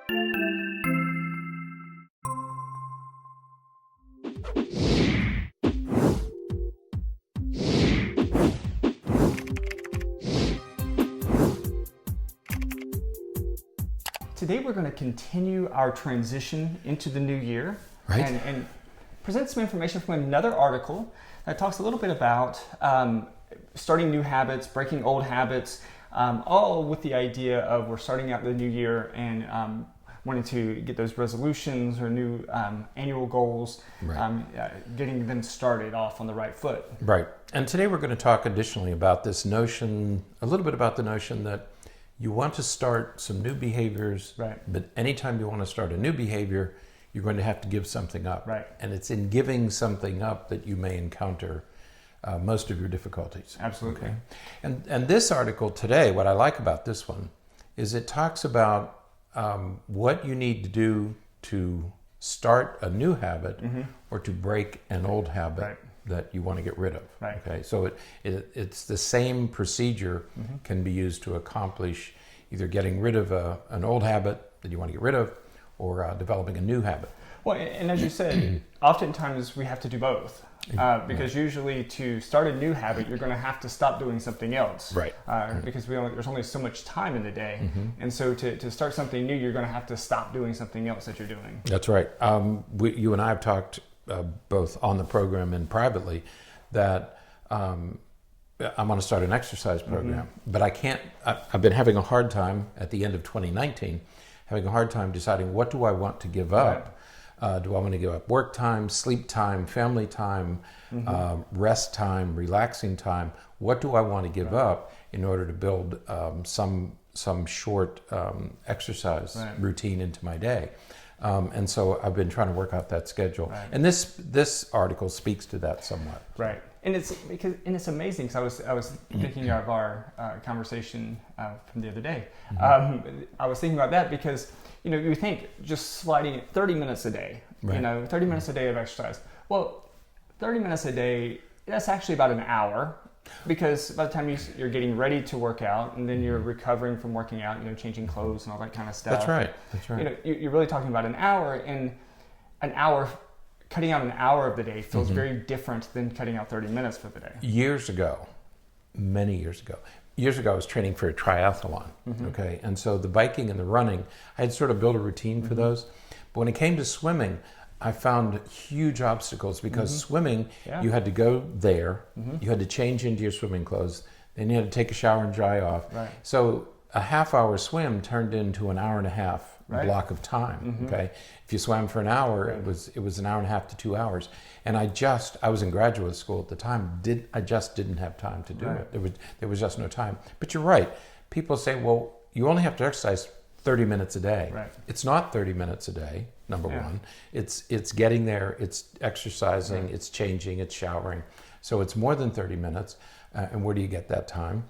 Today we're going to continue our transition into the new year, right, and present some information from another article that talks a little bit about starting new habits, breaking old habits, all with the idea of we're starting out the new year and wanting to get those resolutions or new annual goals, right. Getting them started off on the right foot. Right. And today we're going to talk additionally about this notion, a little bit about the notion that you want to start some new behaviors, right, but anytime you want to start a new behavior, you're going to have to give something up. Right. And it's in giving something up that you may encounter most of your difficulties. Absolutely. Okay? And this article today, what I like about this one, is it talks about what you need to do to start a new habit, mm-hmm, or to break an old habit, right, that you want to get rid of. Right. Okay, so it's the same procedure, mm-hmm, can be used to accomplish either getting rid of an old habit that you want to get rid of, or developing a new habit. Well, and as you said, oftentimes we have to do both. Because usually to start a new habit, you're going to have to stop doing something else. Right. Because there's only so much time in the day. Mm-hmm. And so to start something new, you're going to have to stop doing something else that you're doing. That's right. You and I have talked both on the program and privately that I'm going to start an exercise program. Mm-hmm. But I can't, I've been having a hard time at the end of 2019, having a hard time deciding what do I want to give up. Right. Do I want to give up work time, sleep time, family time, mm-hmm, rest time, relaxing time? What do I want to give, right, up in order to build some short exercise, right, routine into my day? And so I've been trying to work out that schedule. Right. And this article speaks to that somewhat. Right. And it's amazing because I was thinking of our conversation from the other day. Mm-hmm. I was thinking about that because you think just sliding 30 minutes a day, right, 30 minutes a day of exercise. Well, 30 minutes a day, that's actually about an hour, because by the time you're getting ready to work out and then you're recovering from working out, changing clothes and all that kind of stuff. That's right. You're really talking about an hour, and cutting out an hour of the day feels, mm-hmm, very different than cutting out 30 minutes for the day. Many years ago, I was training for a triathlon, mm-hmm, okay? And so the biking and the running, I had sort of built a routine for, mm-hmm, those. But when it came to swimming, I found huge obstacles because, mm-hmm, swimming, yeah, you had to go there, mm-hmm, you had to change into your swimming clothes, then you had to take a shower and dry off. Right. So a half-hour swim turned into an hour and a half, right, block of time, mm-hmm, okay? If you swam for an hour, right, it was an hour and a half to 2 hours. And I was in graduate school at the time, I just didn't have time to do, right, it. There was just no time. But you're right. People say, well, you only have to exercise 30 minutes a day. Right. It's not 30 minutes a day, number, yeah, one. It's getting there, it's exercising, right, it's changing, it's showering. So it's more than 30 minutes. And where do you get that time?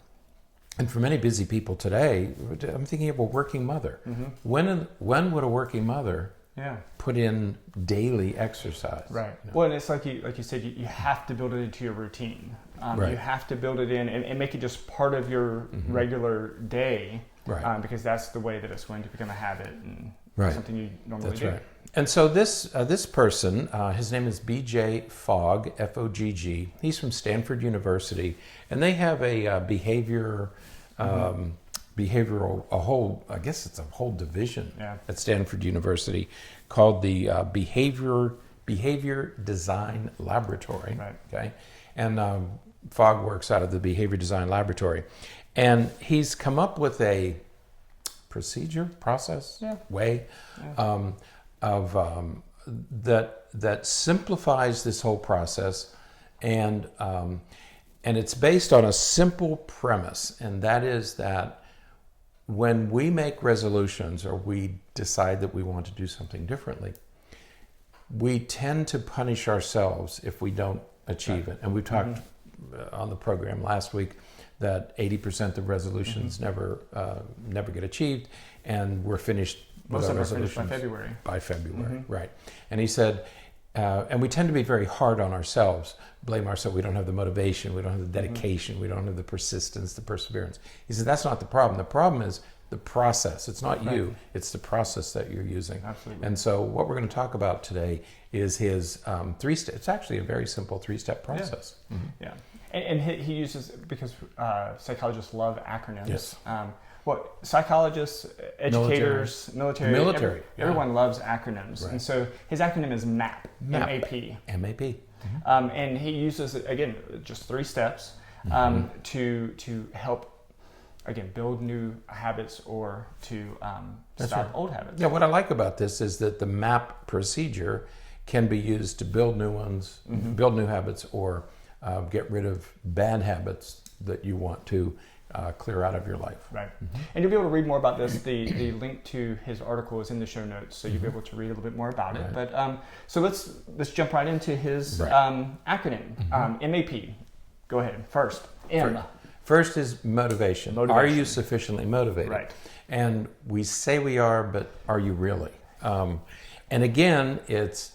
And for many busy people today, I'm thinking of a working mother. Mm-hmm. When would a working mother, yeah, put in daily exercise? Right. Well, and it's like you said, you have to build it into your routine. Right. You have to build it in and make it just part of your, mm-hmm, regular day. Right. Because that's the way that it's going to become a habit and, right, something you normally, that's do. Right. And so this person, his name is B.J. Fogg, F-O-G-G. He's from Stanford University, and they have a behavioral, I guess it's a whole division, yeah, at Stanford University called the Behavior Design Laboratory. Right. Okay, and Fogg works out of the Behavior Design Laboratory, and he's come up with a process, yeah, way, yeah, that simplifies this whole process, and it's based on a simple premise, and that is that when we make resolutions or we decide that we want to do something differently, we tend to punish ourselves if we don't achieve, right, it. And we talked, mm-hmm, on the program last week that 80% of resolutions, mm-hmm, never get achieved, and we're finished. Most of them are finished by February. By February, mm-hmm, right. And he said, and we tend to be very hard on ourselves, blame ourselves. We don't have the motivation, we don't have the dedication, mm-hmm, we don't have the persistence, the perseverance. He said, that's not the problem. The problem is the process. It's not you, it's the process that you're using. Absolutely. And so what we're going to talk about today is his three-step. It's actually a very simple three-step process. Yeah. Mm-hmm. Yeah. And he uses, because psychologists love acronyms. Yes. Psychologists, educators, military, everyone loves acronyms. Right. And so his acronym is MAP, M-A-P. M-A-P. And he uses, again, just 3 steps to help, again, build new habits or to stop old habits. Yeah, what I like about this is that the MAP procedure can be used to build new ones, build new habits, or get rid of bad habits that you want to clear out of your life. Right. And you'll be able to read more about this. The link to his article is in the show notes, so you'll be able to read a little bit more about it. But so let's jump right into his acronym, MAP. Go ahead. First, M. First is motivation. Are you sufficiently motivated? Right. And we say we are, but are you really? And again, it's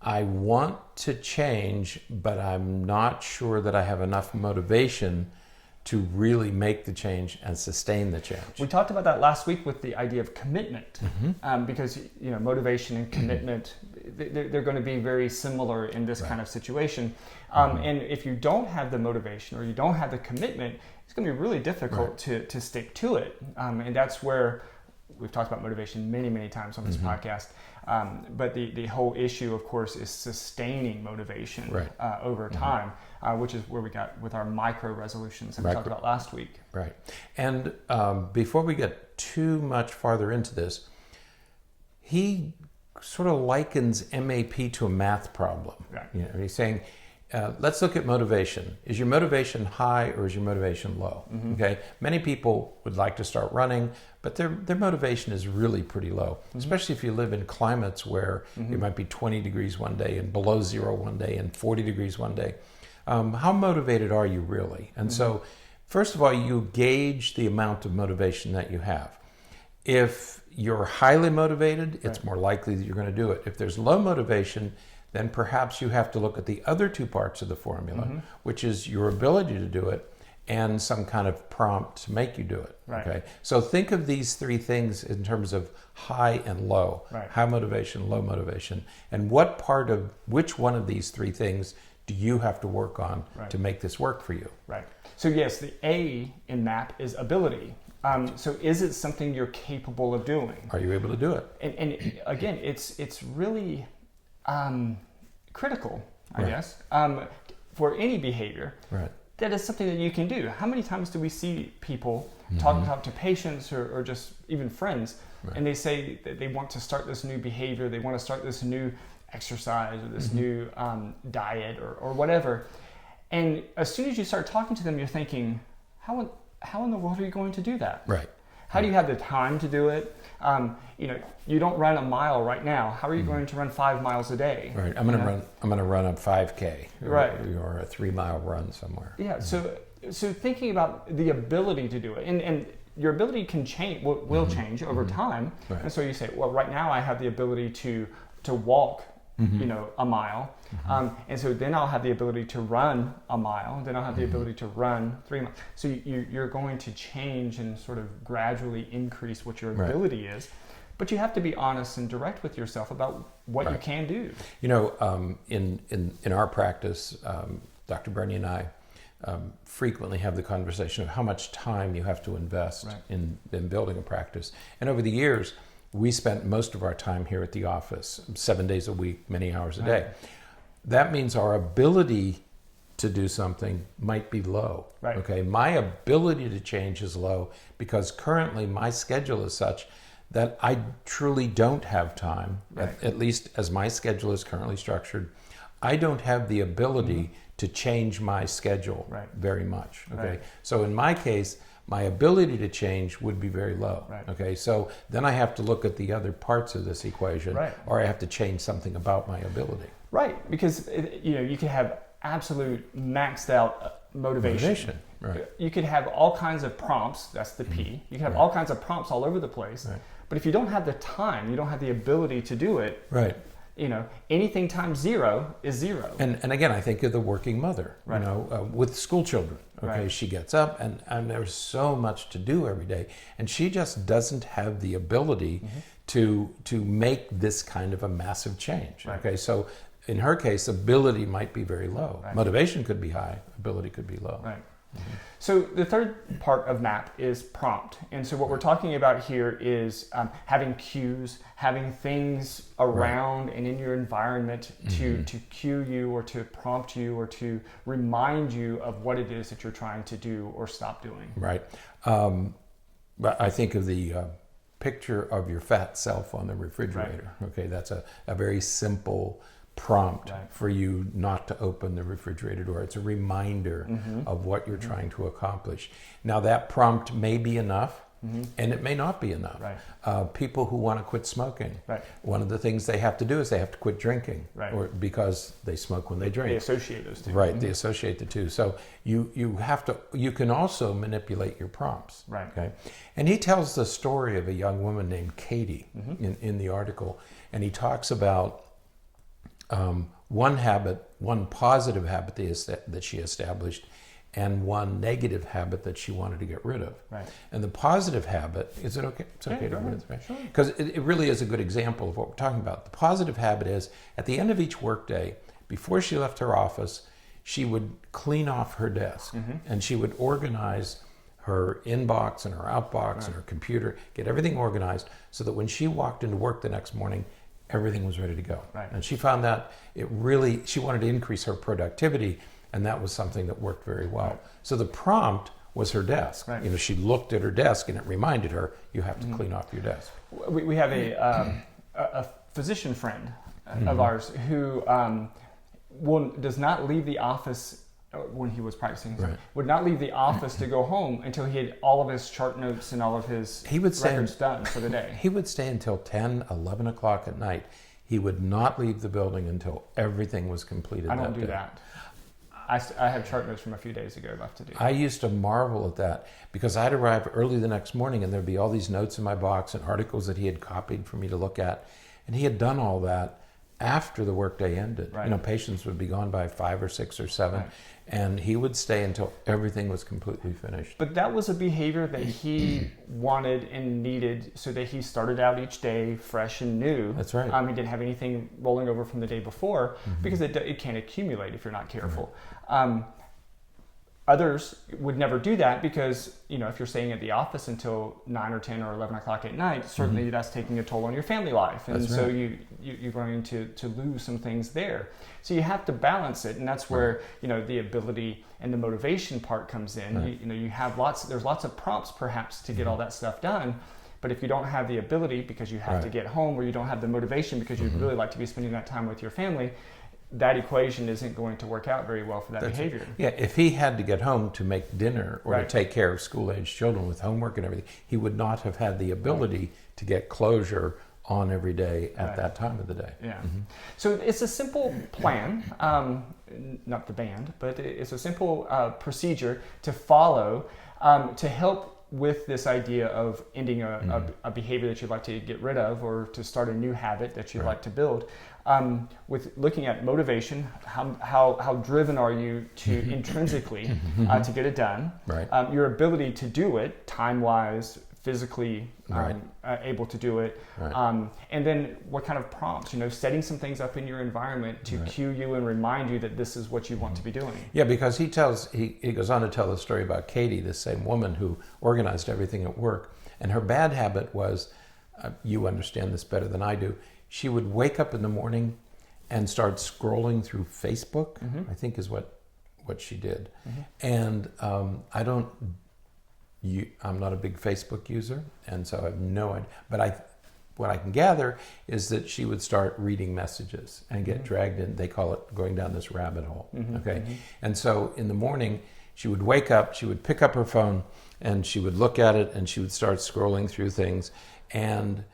I want to change, but I'm not sure that I have enough motivation to really make the change and sustain the change. We talked about that last week with the idea of commitment, because motivation and commitment, they're going to be very similar in this kind of situation. And if you don't have the motivation or you don't have the commitment, it's going to be really difficult to stick to it. And that's where we've talked about motivation many, many times on this podcast. But the whole issue, of course, is sustaining motivation over time, which is where we got with our micro resolutions that we talked about last week. Right. And before we get too much farther into this, he sort of likens MAP to a math problem. Right. He's saying, let's look at motivation. Is your motivation high or is your motivation low? Okay. Many people would like to start running, but their motivation is really pretty low, especially if you live in climates where it might be 20 degrees one day and below zero one day and 40 degrees one day. How motivated are you really? And so, first of all, you gauge the amount of motivation that you have. If you're highly motivated, it's more likely that you're going to do it. If there's low motivation, then perhaps you have to look at the other 2 parts of the formula, which is your ability to do it and some kind of prompt to make you do it. Right. Okay. So think of these 3 things in terms of high and low, high motivation, low motivation, and which one of these 3 things do you have to work on to make this work for you? Right. So yes, the A in MAP is ability. So is it something you're capable of doing? Are you able to do it? And again, it's really critical, I guess, for any behavior. Right. That is something that you can do. How many times do we see people talk to patients or just even friends, and they say that they want to start this new behavior, they want to start this new exercise or this new diet or whatever. And as soon as you start talking to them, you're thinking, how in the world are you going to do that? Right. How do you have the time to do it? You don't run a mile right now. How are you going to run 5 miles a day? Right. I'm going to run a 5K or a 3-mile run somewhere. Yeah. So thinking about the ability to do it, and your ability can change, will change over time. Right. And so you say, well, right now I have the ability to walk, a mile, and so then I'll have the ability to run a mile. Then I'll have the ability to run 3 miles. So you're going to change and sort of gradually increase what your ability is. But you have to be honest and direct with yourself about what you can do. In our practice, Dr. Berney and I frequently have the conversation of how much time you have to invest in building a practice. And over the years, we spent most of our time here at the office, 7 days a week, many hours a day. That means our ability to do something might be low. Right. Okay, my ability to change is low because currently my schedule is such that I truly don't have time, at least as my schedule is currently structured, I don't have the ability to change my schedule very much. Okay, so in my case, my ability to change would be very low. Okay, so then I have to look at the other parts of this equation, or I have to change something about my ability. Right, because you can have absolute maxed out motivation. Right. You could have all kinds of prompts. That's the P. You can have all kinds of prompts all over the place. Right. But if you don't have the time, you don't have the ability to do it. Right. Anything times 0 is 0. And again, I think of the working mother. Right. With school children. Okay, Right. she gets up and there's so much to do every day, and she just doesn't have the ability to make this kind of a massive change. Right. Okay, so in her case, ability might be very low. Right. Motivation could be high, ability could be low. Right. So the third part of MAP is prompt. And so what we're talking about here is having cues, having things around and in your environment to cue you or to prompt you or to remind you of what it is that you're trying to do or stop doing. Right. But I think of the picture of your fat self on the refrigerator. Right. Okay, that's a very simple prompt for you not to open the refrigerator door. It's a reminder of what you're trying to accomplish. Now that prompt may be enough and it may not be enough. Right. People who want to quit smoking, Right. one of the things they have to do is they have to quit drinking, Right. or because they smoke when they drink. They associate those two. Right, they associate the two. So you have to, you can also manipulate your prompts. Right. Okay. And he tells the story of a young woman named Katie in the article, and he talks about one positive habit that she established, and one negative habit that she wanted to get rid of. Right. And the positive habit, is it okay? It's okay to get rid of it, right? Because it really is a good example of what we're talking about. The positive habit is, at the end of each workday, before she left her office, she would clean off her desk and she would organize her inbox and her outbox and her computer, get everything organized so that when she walked into work the next morning, everything was ready to go. Right. And she found that she wanted to increase her productivity, and that was something that worked very well. Right. So the prompt was her desk. Right. You know, she looked at her desk and it reminded her, you have to clean off your desk. We have a physician friend of ours who does not leave the office when he was practicing, would not leave the office to go home until he had all of his chart notes and all of his records done for the day. He would stay until 10, 11 o'clock at night. He would not leave the building until everything was completed. I don't do that. I have chart notes from a few days ago left to do. I used to marvel at that because I'd arrive early the next morning and there'd be all these notes in my box and articles that he had copied for me to look at. And he had done all that after the workday ended. Right. You know, patients would be gone by 5 or 6 or 7, and he would stay until everything was completely finished. But that was a behavior that he wanted and needed so that he started out each day fresh and new. That's right. He didn't have anything rolling over from the day before because it can accumulate if you're not careful. Others would never do that because, you know, if you're staying at the office until 9 or 10 or 11 o'clock at night, certainly that's taking a toll on your family life. And so you're going to lose some things there. So you have to balance it. And that's where, you know, the ability and the motivation part comes in. You know, there's lots of prompts perhaps to get all that stuff done. But if you don't have the ability because you have to get home, or you don't have the motivation because you'd really like to be spending that time with your family, that equation isn't going to work out very well for that behavior. Yeah, if he had to get home to make dinner or to take care of school-aged children with homework and everything, he would not have had the ability to get closure on every day at that time of the day. Yeah. So it's a simple plan, not the band, but it's a simple procedure to follow to help with this idea of ending a behavior that you'd like to get rid of or to start a new habit that you'd like to build. With looking at motivation, how driven are you to intrinsically to get it done? Right. Your ability to do it, time-wise, physically able to do it, and then what kind of prompts? You know, setting some things up in your environment to cue you and remind you that this is what you want to be doing. Yeah, because he goes on to tell the story about Katie, this same woman who organized everything at work, and her bad habit was, you understand this better than I do. She would wake up in the morning and start scrolling through Facebook, I think is what she did. And I'm not a big Facebook user, and so I have no idea. But what I can gather is that she would start reading messages and get dragged in. They call it going down this rabbit hole. Okay, and so in the morning she would wake up, she would pick up her phone, and she would look at it, and she would start scrolling through things. And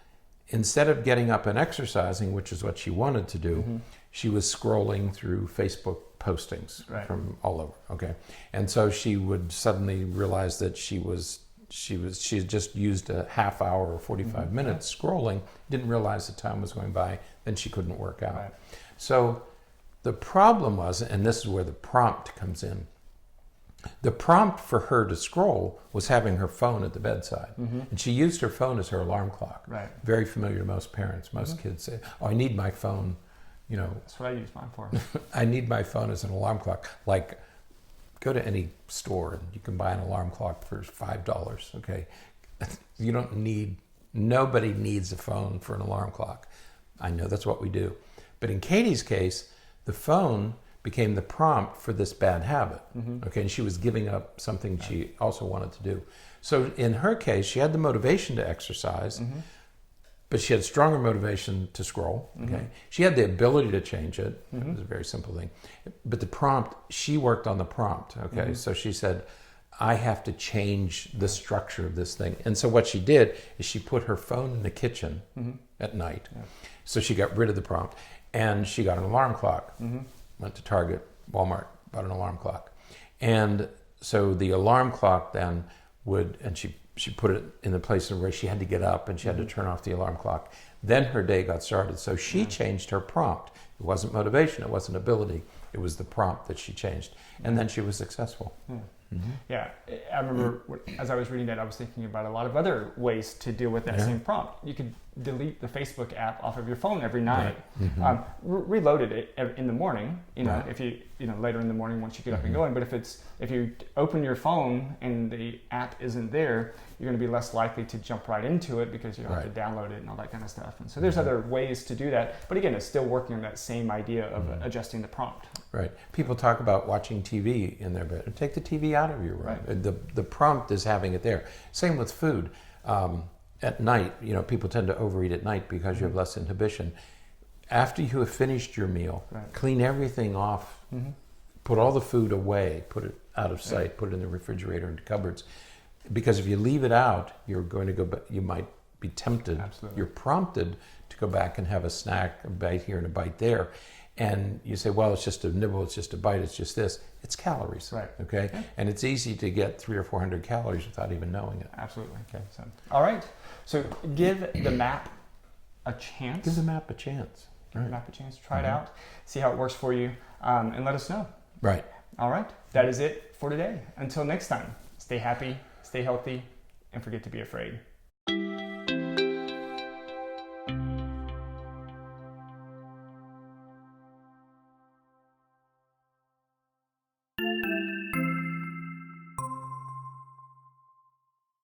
instead of getting up and exercising, which is what she wanted to do, she was scrolling through Facebook postings from all over. Okay, and so she would suddenly realize that she had just used a half hour or 45 minutes scrolling, didn't realize the time was going by, then she couldn't work out. So the problem was, and this is where the prompt comes in, The prompt for her to scroll was having her phone at the bedside. And she used her phone as her alarm clock. Right. Very familiar to most parents. Most kids say, oh, I need my phone, you know. That's what I use mine for. I need my phone as an alarm clock. Like, go to any store and you can buy an alarm clock for $5, okay? You don't need, nobody needs a phone for an alarm clock. I know that's what we do. But in Katie's case, the phone became the prompt for this bad habit, okay? And she was giving up something she also wanted to do. So in her case, she had the motivation to exercise, but she had stronger motivation to scroll, okay? She had the ability to change it. It was a very simple thing. But the prompt, she worked on the prompt, okay? So she said, I have to change the structure of this thing. And so what she did is she put her phone in the kitchen at night. So she got rid of the prompt. And she got an alarm clock. Went to Target, Walmart, bought an alarm clock. And so the alarm clock then would, and she put it in the place where she had to get up and she had to turn off the alarm clock. Then her day got started. So she changed her prompt. It wasn't motivation, it wasn't ability. It was the prompt that she changed. And then she was successful. Yeah, I remember as I was reading that, I was thinking about a lot of other ways to deal with that same prompt. You could delete the Facebook app off of your phone every night. Reloaded it in the morning. If you later in the morning once you get up and going. But if you open your phone and the app isn't there, you're going to be less likely to jump right into it because you have to download it and all that kind of stuff. And so there's other ways to do that. But again, it's still working on that same idea of adjusting the prompt. Right. People talk about watching TV in their bed. Take the TV out of your room. The prompt is having it there. Same with food. At night, people tend to overeat at night because you have less inhibition. After you have finished your meal, clean everything off. Put all the food away. Put it out of sight. Put it in the refrigerator and cupboards. Because if you leave it out, you're going to go back. You might be tempted. Absolutely. You're prompted to go back and have a snack, a bite here and a bite there. And you say, well, it's just a nibble, it's just a bite, it's just this. It's calories, okay? Yeah. And it's easy to get 300 or 400 calories without even knowing it. Absolutely. Okay. So, all right. So give the map a chance. Give the map a chance. Give the map a chance. Try it out. See how it works for you, and let us know. Right. All right. That is it for today. Until next time, stay happy, stay healthy, and forget to be afraid.